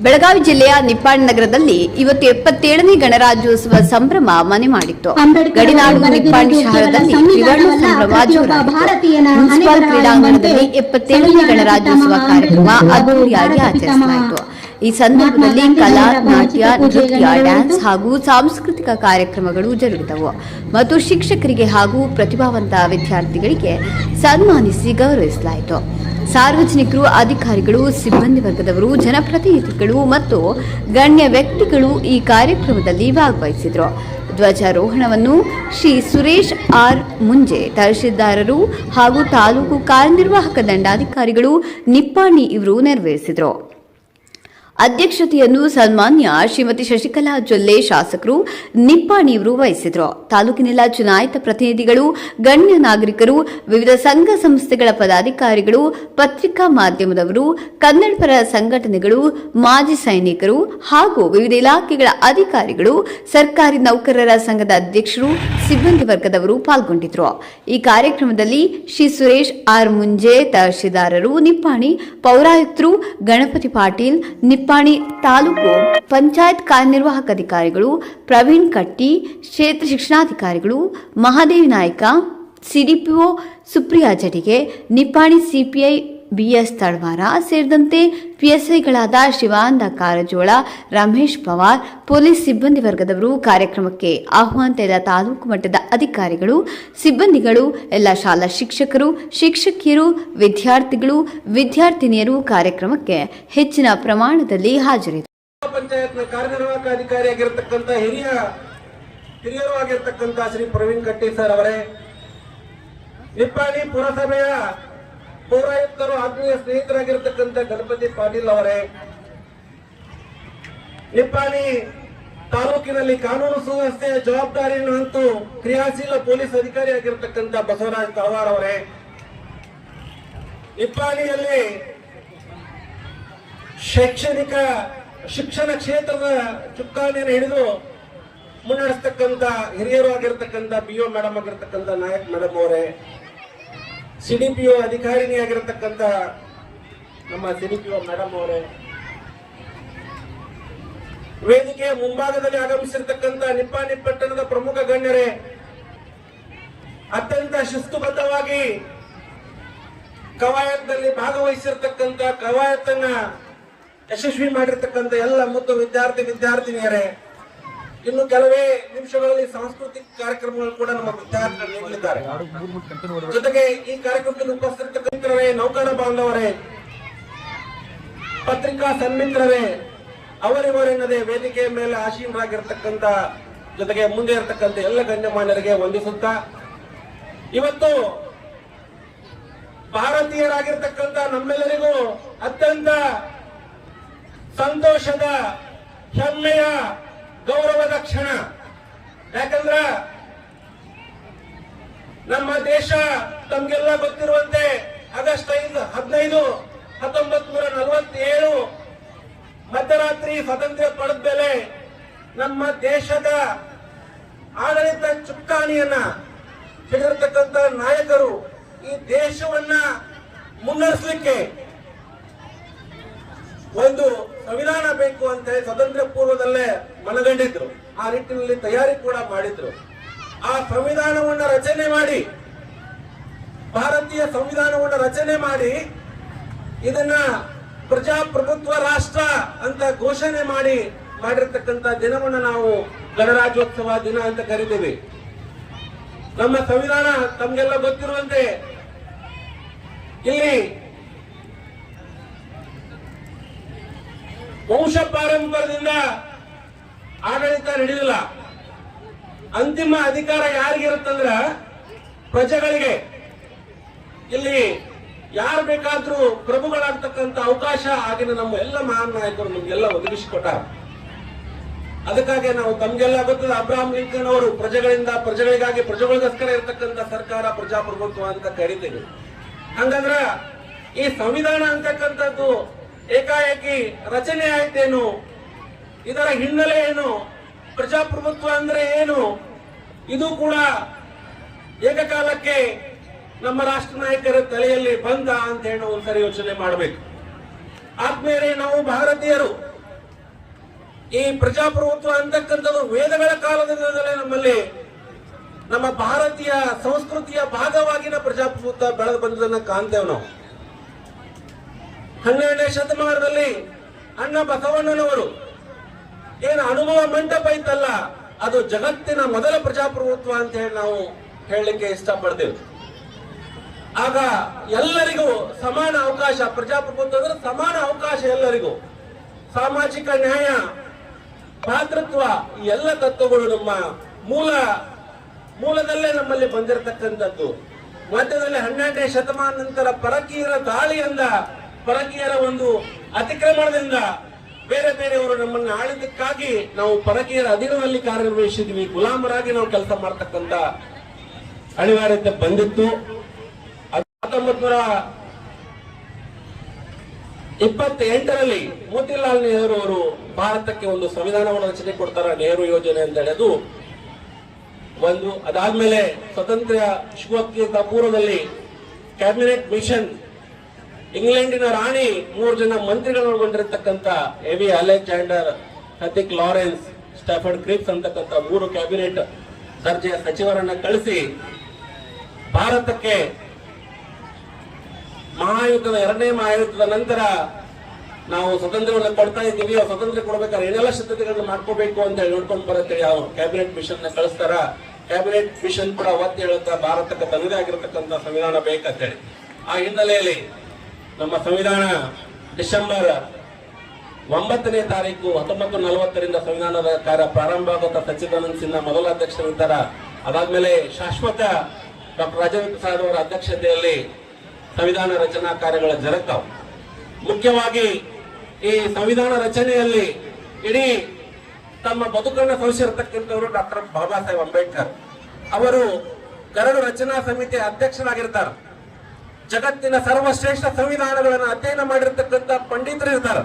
ಬೆಳಗಾವಿ ಜಿಲ್ಲೆಯ ನಿಪ್ಪಾಣಿ ನಗರದಲ್ಲಿ ಇವತ್ತು 77ನೇ ಗಣರಾಜ್ಯೋತ್ಸವ ಸಂಭ್ರಮ ಮನೆ ಮಾಡಿತ್ತು. ಗಡಿನಾಡು ನಿಪ್ಪಾಣಿ ಶಹರದಲ್ಲಿ ತ್ರಿವರ್ಣ ಸಂಭ್ರಮ ಜೋರಾಗಿತ್ತು. ಮುನ್ಸಿಪಲ್ ಕ್ರೀಡಾಂಗಣದಲ್ಲಿ 77ನೇ ಗಣರಾಜ್ಯೋತ್ಸವ ಕಾರ್ಯಕ್ರಮ ಅದ್ದೂರಿಯಾಗಿ ಆಚರಿಸಲಾಯಿತು. ಈ ಸಂದರ್ಭದಲ್ಲಿ ಕಲಾ, ನಾಟ್ಯ, ನೃತ್ಯ, ಡ್ಯಾನ್ಸ್ ಹಾಗೂ ಸಾಂಸ್ಕೃತಿಕ ಕಾರ್ಯಕ್ರಮಗಳು ಜರುಗಿದವು ಮತ್ತು ಶಿಕ್ಷಕರಿಗೆ ಹಾಗೂ ಪ್ರತಿಭಾವಂತ ವಿದ್ಯಾರ್ಥಿಗಳಿಗೆ ಸನ್ಮಾನಿಸಿ ಗೌರವಿಸಲಾಯಿತು. ಸಾರ್ವಜನಿಕರು, ಅಧಿಕಾರಿಗಳು, ಸಿಬ್ಬಂದಿ ವರ್ಗದವರು, ಜನಪ್ರತಿನಿಧಿಗಳು ಮತ್ತು ಗಣ್ಯ ವ್ಯಕ್ತಿಗಳು ಈ ಕಾರ್ಯಕ್ರಮದಲ್ಲಿ ಭಾಗವಹಿಸಿದರು. ಧ್ವಜಾರೋಹಣವನ್ನು ಶ್ರೀ ಸುರೇಶ್ ಆರ್ ಮುಂಜೆ ತಹಶೀಲ್ದಾರರು ಹಾಗೂ ತಾಲೂಕು ಕಾರ್ಯನಿರ್ವಾಹಕ ದಂಡಾಧಿಕಾರಿಗಳು ನಿಪ್ಪಾಣಿ ಇವರು ನೆರವೇರಿಸಿದರು. ಅಧ್ಯಕ್ಷತೆಯನ್ನು ಸನ್ಮಾನ್ಯ ಶ್ರೀಮತಿ ಶಶಿಕಲಾ ಜೊಲ್ಲೆ ಶಾಸಕರು ನಿಪ್ಪಾಣಿಯವರು ವಹಿಸಿದರು. ತಾಲೂಕಿನೆಲ್ಲ ಚುನಾಯಿತ ಪ್ರತಿನಿಧಿಗಳು, ಗಣ್ಯ ನಾಗರಿಕರು, ವಿವಿಧ ಸಂಘ ಸಂಸ್ಥೆಗಳ ಪದಾಧಿಕಾರಿಗಳು, ಪತ್ರಿಕಾ ಮಾಧ್ಯಮದವರು, ಕನ್ನಡಪರ ಸಂಘಟನೆಗಳು, ಮಾಜಿ ಸೈನಿಕರು ಹಾಗೂ ವಿವಿಧ ಇಲಾಖೆಗಳ ಅಧಿಕಾರಿಗಳು, ಸರ್ಕಾರಿ ನೌಕರರ ಸಂಘದ ಅಧ್ಯಕ್ಷರು, ಸಿಬ್ಬಂದಿ ವರ್ಗದವರು ಪಾಲ್ಗೊಂಡಿದ್ದರು. ಈ ಕಾರ್ಯಕ್ರಮದಲ್ಲಿ ಶ್ರೀ ಸುರೇಶ್ ಆರ್ ಮುಂಜೆ ತಹಶೀಲ್ದಾರರು ನಿಪ್ಪಾಣಿ, ಪೌರಾಯುಕ್ತರು ಗಣಪತಿ ಪಾಟೀಲ್, ನಿಪ್ಪಾಣಿ ತಾಲೂಕು ಪಂಚಾಯತ್ ಕಾರ್ಯನಿರ್ವಾಹಕ ಅಧಿಕಾರಿಗಳು, ಪ್ರವೀಣ್ ಕಟ್ಟಿ, ಕ್ಷೇತ್ರ ಶಿಕ್ಷಣಾಧಿಕಾರಿಗಳು, Mahadevi Naik, CDPO Supriya Jadige, Nippani CPI BS Talawar ಸೇರಿದಂತೆ ಪಿಎಸ್ಐಗಳಾದ ಶಿವಾನಂದ ಕಾರಜೋಳ, ರಮೇಶ್ ಪವಾರ್, ಪೊಲೀಸ್ ಸಿಬ್ಬಂದಿ ವರ್ಗದವರು ಕಾರ್ಯಕ್ರಮಕ್ಕೆ ಆಹ್ವಾನಿತ ತಾಲೂಕು ಮಟ್ಟದ ಅಧಿಕಾರಿಗಳು, ಸಿಬ್ಬಂದಿಗಳು, ಎಲ್ಲ ಶಾಲಾ ಶಿಕ್ಷಕರು, ಶಿಕ್ಷಕಿಯರು, ವಿದ್ಯಾರ್ಥಿಗಳು, ವಿದ್ಯಾರ್ಥಿನಿಯರು ಕಾರ್ಯಕ್ರಮಕ್ಕೆ ಹೆಚ್ಚಿನ ಪ್ರಮಾಣದಲ್ಲಿ ಹಾಜರಿದ್ದರು. ಪಂಚಾಯತ್ನ ಕಾರ್ಯನಿರ್ವಾಹಕ ಅಧಿಕಾರಿಯಾಗಿರತಕ್ಕಂಥ ಹಿರಿಯರು ಆಗಿರತಕ್ಕಂಥ ಶ್ರೀ ಪ್ರವೀಣ್ ಕಟ್ಟಿ ಸರ್ ಅವರೇ, ನಿಪ್ಪಾಣಿ ಪುರಸಭೆಯ ಪೌರಾಯುಕ್ತರು ಆತ್ಮೀಯ ಸ್ನೇಹಿತರಾಗಿರತಕ್ಕಂಥ ಗಣಪತಿ ಪಾಟೀಲ್ ಅವರೇ, ನಿಪ್ಪಾಣಿ ತಾಲೂಕಿನಲ್ಲಿ ಕಾನೂನು ಸುವ್ಯವಸ್ಥೆಯ ಜವಾಬ್ದಾರಿಯನ್ನು ಹೊತ್ತು ಕ್ರಿಯಾಶೀಲ ಪೊಲೀಸ್ ಅಧಿಕಾರಿಯಾಗಿರತಕ್ಕಂಥ ಬಸವರಾಜ್ ತಳವಾರ್ ಅವರೇ, ನಿಪ್ಪಾಣಿಯಲ್ಲಿ ಶಿಕ್ಷಣ ಕ್ಷೇತ್ರದ ಚುಕ್ಕಾಣಿಯನ್ನು ಹಿಡಿದು ಮುನ್ನಡೆಸ್ತಕ್ಕಂಥ ಹಿರಿಯರು ಆಗಿರತಕ್ಕಂಥ ಬಿಒ ಮೇಡಮ್ ಆಗಿರತಕ್ಕಂಥ ನಾಯಕ್ ಮೇಡಮ್ ಅವರೇ, ಸಿಡಿಪಿಒ ಅಧಿಕಾರಿನಿಯಾಗಿರತಕ್ಕಂಥ ನಮ್ಮ ಸಿಡಿಪಿಒ ಮೇಡಮ್ ಅವರೇ, ವೇದಿಕೆಯ ಮುಂಭಾಗದಲ್ಲಿ ಆಗಮಿಸಿರ್ತಕ್ಕಂಥ ನಿಪ್ಪಾಣಿ ಪಟ್ಟಣದ ಪ್ರಮುಖ ಗಣ್ಯರೇ, ಅತ್ಯಂತ ಶಿಸ್ತುಬದ್ಧವಾಗಿ ಕವಾಯತ್ನಲ್ಲಿ ಭಾಗವಹಿಸಿರ್ತಕ್ಕಂಥ, ಕವಾಯತ್ತನ್ನ ಯಶಸ್ವಿ ಮಾಡಿರ್ತಕ್ಕಂಥ ಎಲ್ಲ ಮುದ್ದು ವಿದ್ಯಾರ್ಥಿನಿಯರೇ, ಇನ್ನು ಕೆಲವೇ ನಿಮಿಷಗಳಲ್ಲಿ ಸಾಂಸ್ಕೃತಿಕ ಕಾರ್ಯಕ್ರಮಗಳು ಕೂಡ ನಮ್ಮ ವಿದ್ಯಾರ್ಥಿಗಳು ನೀಡಲಿದ್ದಾರೆ. ಜೊತೆಗೆ ಈ ಕಾರ್ಯಕ್ರಮದಲ್ಲಿ ಉಪಸ್ಥಿತರೇ, ನೌಕರ ಬಾಂಧವರೇ, ಪತ್ರಿಕಾ ಸನ್ಮಿತ್ರರೇ, ಅವರಿವರೆನ್ನದೇ ವೇದಿಕೆಯ ಮೇಲೆ ಆಸೀನರಾಗಿರ್ತಕ್ಕಂಥ, ಜೊತೆಗೆ ಮುಂದೆ ಇರತಕ್ಕಂಥ ಎಲ್ಲ ಗಣ್ಯಮಾನ್ಯರಿಗೆ ವಂದಿಸುತ್ತಾ, ಇವತ್ತು ಭಾರತೀಯರಾಗಿರ್ತಕ್ಕಂಥ ನಮ್ಮೆಲ್ಲರಿಗೂ ಅತ್ಯಂತ ಸಂತೋಷದ, ಹೆಮ್ಮೆಯ, ಗೌರವದ ಕ್ಷಣ. ಯಾಕಂದ್ರ ನಮ್ಮ ದೇಶ ತಮ್ಗೆಲ್ಲ ಗೊತ್ತಿರುವಂತೆ ಆಗಸ್ಟ್ 15, 1947 ಮಧ್ಯರಾತ್ರಿ ಸ್ವಾತಂತ್ರ್ಯ ಪಡೆದ ಮೇಲೆ ನಮ್ಮ ದೇಶದ ಆಡಳಿತ ಚುಕ್ಕಾಣಿಯನ್ನ ಹಿಡಿದಿರ್ತಕ್ಕಂಥ ನಾಯಕರು ಈ ದೇಶವನ್ನ ಮುನ್ನಡೆಸಲಿಕ್ಕೆ ಒಂದು ಸಂವಿಧಾನ ಬೇಕು ಅಂತ ಸ್ವಾತಂತ್ರ್ಯ ಪೂರ್ವದಲ್ಲೇ ಮನಗಂಡಿದ್ರು. ಆ ನಿಟ್ಟಿನಲ್ಲಿ ತಯಾರಿ ಕೂಡ ಮಾಡಿದ್ರು. ಆ ಸಂವಿಧಾನವನ್ನ ರಚನೆ ಮಾಡಿ, ಭಾರತೀಯ ಸಂವಿಧಾನವನ್ನ ರಚನೆ ಮಾಡಿ, ಇದನ್ನ ಪ್ರಜಾಪ್ರಭುತ್ವ ರಾಷ್ಟ್ರ ಅಂತ ಘೋಷಣೆ ಮಾಡಿರ್ತಕ್ಕಂಥ ದಿನವನ್ನ ನಾವು ಗಣರಾಜ್ಯೋತ್ಸವ ದಿನ ಅಂತ ಕರಿತೀವಿ. ನಮ್ಮ ಸಂವಿಧಾನ ತಮ್ಗೆಲ್ಲ ಗೊತ್ತಿರುವಂತೆ ಇಲ್ಲಿ ವಂಶ ಪಾರಂಪರ್ಯದಿಂದ ಆಡಳಿತ ನಡೆಯಲಿಲ್ಲ. ಅಂತಿಮ ಅಧಿಕಾರ ಯಾರಿಗಿರುತ್ತಂದ್ರ ಪ್ರಜೆಗಳಿಗೆ. ಇಲ್ಲಿ ಯಾರು ಬೇಕಾದ್ರೂ ಪ್ರಭುಗಳಾಗ್ತಕ್ಕಂಥ ಅವಕಾಶ ಆಗಿನ ನಮ್ಮ ಎಲ್ಲ ಮಹಾನ್ ನಾಯಕರು ನಮ್ಗೆಲ್ಲ ಒದಗಿಸಿಕೊಟ್ಟಾರ. ಅದಕ್ಕಾಗಿ ನಾವು ತಮ್ಗೆಲ್ಲ ಗೊತ್ತದ, ಅಬ್ರಹಾಂ ಲಿಂಕನ್ ಅವರು ಪ್ರಜೆಗಳಿಗಾಗಿ ಪ್ರಜೆಗಳಿಗೋಸ್ಕರ ಇರತಕ್ಕಂಥ ಸರ್ಕಾರ ಪ್ರಜಾಪ್ರಭುತ್ವ ಅಂತ ಕರೀತೀವಿ. ಹಂಗಂದ್ರ ಈ ಸಂವಿಧಾನ ಅಂತಕ್ಕಂಥದ್ದು ಏಕಾಏಕಿ ರಚನೆ ಆಯ್ತೇನು, ಇದರ ಹಿನ್ನೆಲೆ ಏನು, ಪ್ರಜಾಪ್ರಭುತ್ವ ಅಂದ್ರೆ ಏನು, ಇದು ಕೂಡ ಏಕಕಾಲಕ್ಕೆ ನಮ್ಮ ರಾಷ್ಟ್ರ ನಾಯಕರ ತಲೆಯಲ್ಲಿ ಬಂದ ಅಂತ ಹೇಳಿ ಒಂದ್ಸರಿ ಯೋಚನೆ ಮಾಡಬೇಕು. ಆದ್ಮೇಲೆ ನಾವು ಭಾರತೀಯರು ಈ ಪ್ರಜಾಪ್ರಭುತ್ವ ಅಂತಕ್ಕಂಥದ್ದು ವೇದಗಳ ಕಾಲದಿಂದಲೇ ನಮ್ಮಲ್ಲಿ ನಮ್ಮ ಭಾರತೀಯ ಸಂಸ್ಕೃತಿಯ ಭಾಗವಾಗಿನ ಪ್ರಜಾಪ್ರಭುತ್ವ ಬೆಳೆದು ಬಂದದನ್ನ ಕಾಣ್ತೇವೆ ನಾವು. 12ನೇ ಶತಮಾನದಲ್ಲಿ ಅಣ್ಣ ಬಸವಣ್ಣನವರು ಏನು ಅನುಭವ ಮಂಟಪ ಇತ್ತಲ್ಲ, ಅದು ಜಗತ್ತಿನ ಮೊದಲ ಪ್ರಜಾಪ್ರಭುತ್ವ ಅಂತ ಹೇಳಿ ನಾವು ಹೇಳಲಿಕ್ಕೆ ಇಷ್ಟಪಡ್ತೇವೆ. ಆಗ ಎಲ್ಲರಿಗೂ ಸಮಾನ ಅವಕಾಶ, ಪ್ರಜಾಪ್ರಭುತ್ವ ಅಂದ್ರೆ ಸಮಾನ ಅವಕಾಶ ಎಲ್ಲರಿಗೂ, ಸಾಮಾಜಿಕ ನ್ಯಾಯ, ಭಾತೃತ್ವ, ಈ ಎಲ್ಲ ತತ್ವಗಳು ನಮ್ಮ ಮೂಲದಲ್ಲೇ ನಮ್ಮಲ್ಲಿ ಬಂದಿರತಕ್ಕಂಥದ್ದು. ಮಧ್ಯದಲ್ಲಿ 12ನೇ ಶತಮಾನ ನಂತರ ಪರಕೀಯರ ದಾಳಿಯಿಂದ, ಪರಕೀಯರ ಒಂದು ಅತಿಕ್ರಮಣದಿಂದ ಬೇರೆ ಬೇರೆಯವರು ನಮ್ಮನ್ನು ಆಳಿದ್ದಕ್ಕಾಗಿ ನಾವು ಪರಕೀಯರ ಅಧೀನದಲ್ಲಿ ಕಾರ್ಯನಿರ್ವಹಿಸಿದ್ವಿ, ಗುಲಾಮರಾಗಿ ನಾವು ಕೆಲಸ ಮಾಡತಕ್ಕಂತ ಅನಿವಾರ್ಯತೆ ಬಂದಿತ್ತು. 1928ರಲ್ಲಿ ಮೋತಿಲಾಲ್ ನೆಹರು ಅವರು ಭಾರತಕ್ಕೆ ಒಂದು ಸಂವಿಧಾನವನ್ನು ರಚನೆ ಕೊಡ್ತಾರೆ, ನೆಹರು ಯೋಜನೆ ಅಂತ ಹೇಳಿ. ಅದು ಒಂದು. ಅದಾದ್ಮೇಲೆ ಸ್ವತಂತ್ರ ಸಿಗುವಕ್ಕಿಂತ ಪೂರ್ವದಲ್ಲಿ ಕ್ಯಾಬಿನೆಟ್ ಮಿಷನ್, ಇಂಗ್ಲೆಂಡಿನ ರಾಣಿ 3 ಜನ ಮಂತ್ರಿಗಳನ್ನು ಒಳಗೊಂಡಿರತಕ್ಕಂತ ಎವಿ ಅಲೆಕ್ಸಾಂಡರ್, ಹತಿಕ್ ಲಾರೆನ್ಸ್, ಸ್ಟಾಫರ್ಡ್ ಕ್ರಿಪ್ಸ್ ಅಂತಕ್ಕಂಥ 3 ಕ್ಯಾಬಿನೆಟ್ ದರ್ಜೆಯ ಸಚಿವರನ್ನ ಕಳಿಸಿ ಭಾರತಕ್ಕೆ ಮಹಾಯುದ್ಧದ 2ನೇ ಮಹಾಯುದ್ಧದ ನಂತರ ನಾವು ಸ್ವತಂತ್ರವನ್ನು ಕೊಡ್ತಾ ಇದ್ದೀವಿ, ಸ್ವತಂತ್ರ ಕೊಡ್ಬೇಕಾದ್ರೆ ಏನೆಲ್ಲ ಸಿದ್ಧತೆಗಳನ್ನು ಮಾಡ್ಕೋಬೇಕು ಅಂತ ಹೇಳಿ ನೋಡ್ಕೊಂಡು ಬರುತ್ತೆ. ಯಾವ ಕ್ಯಾಬಿನೆಟ್ ಮಿಷನ್ ನ ಕಳಿಸ್ತಾರ, ಕ್ಯಾಬಿನೆಟ್ ಮಿಷನ್ ಕೂಡ ಒತ್ತಿ ಹೇಳುತ್ತಾ ಭಾರತಕ್ಕೆ ತನ್ನದೇ ಆಗಿರತಕ್ಕಂಥ ಸಂವಿಧಾನ ಬೇಕಂತೇಳಿ. ಆ ಹಿನ್ನೆಲೆಯಲ್ಲಿ ನಮ್ಮ ಸಂವಿಧಾನ ಡಿಸೆಂಬರ್ 9ನೇ ತಾರೀಕು 1940ರಿಂದ ಸಂವಿಧಾನದ ಕಾರ್ಯ ಪ್ರಾರಂಭ ಆಗುತ್ತಾ. ಸಚ್ಚಿದಾನಂದ ಸಿನ್ಹಾ ಮೊದಲ ಅಧ್ಯಕ್ಷರಿದ್ದಾರ. ಅದಾದ್ಮೇಲೆ ಶಾಶ್ವತ ಡಾಕ್ಟರ್ ರಾಜೇಂದ್ರ ಪ್ರಸಾದ್ ಅವರ ಅಧ್ಯಕ್ಷತೆಯಲ್ಲಿ ಸಂವಿಧಾನ ರಚನಾ ಕಾರ್ಯಗಳ ಜರುಗ್ತಾವ. ಮುಖ್ಯವಾಗಿ ಈ ಸಂವಿಧಾನ ರಚನೆಯಲ್ಲಿ ಇಡೀ ತಮ್ಮ ಬದುಕನ್ನು ಸವಿಸಿರತಕ್ಕಂಥವರು ಡಾಕ್ಟರ್ ಬಾಬಾ ಸಾಹೇಬ್ ಅಂಬೇಡ್ಕರ್ ಅವರು ಕರಡು ರಚನಾ ಸಮಿತಿಯ ಅಧ್ಯಕ್ಷರಾಗಿರ್ತಾರೆ. ಜಗತ್ತಿನ ಸರ್ವಶ್ರೇಷ್ಠ ಸಂವಿಧಾನಗಳನ್ನು ಅಧ್ಯಯನ ಮಾಡಿರ್ತಕ್ಕಂಥ ಪಂಡಿತರು ಇರ್ತಾರೆ.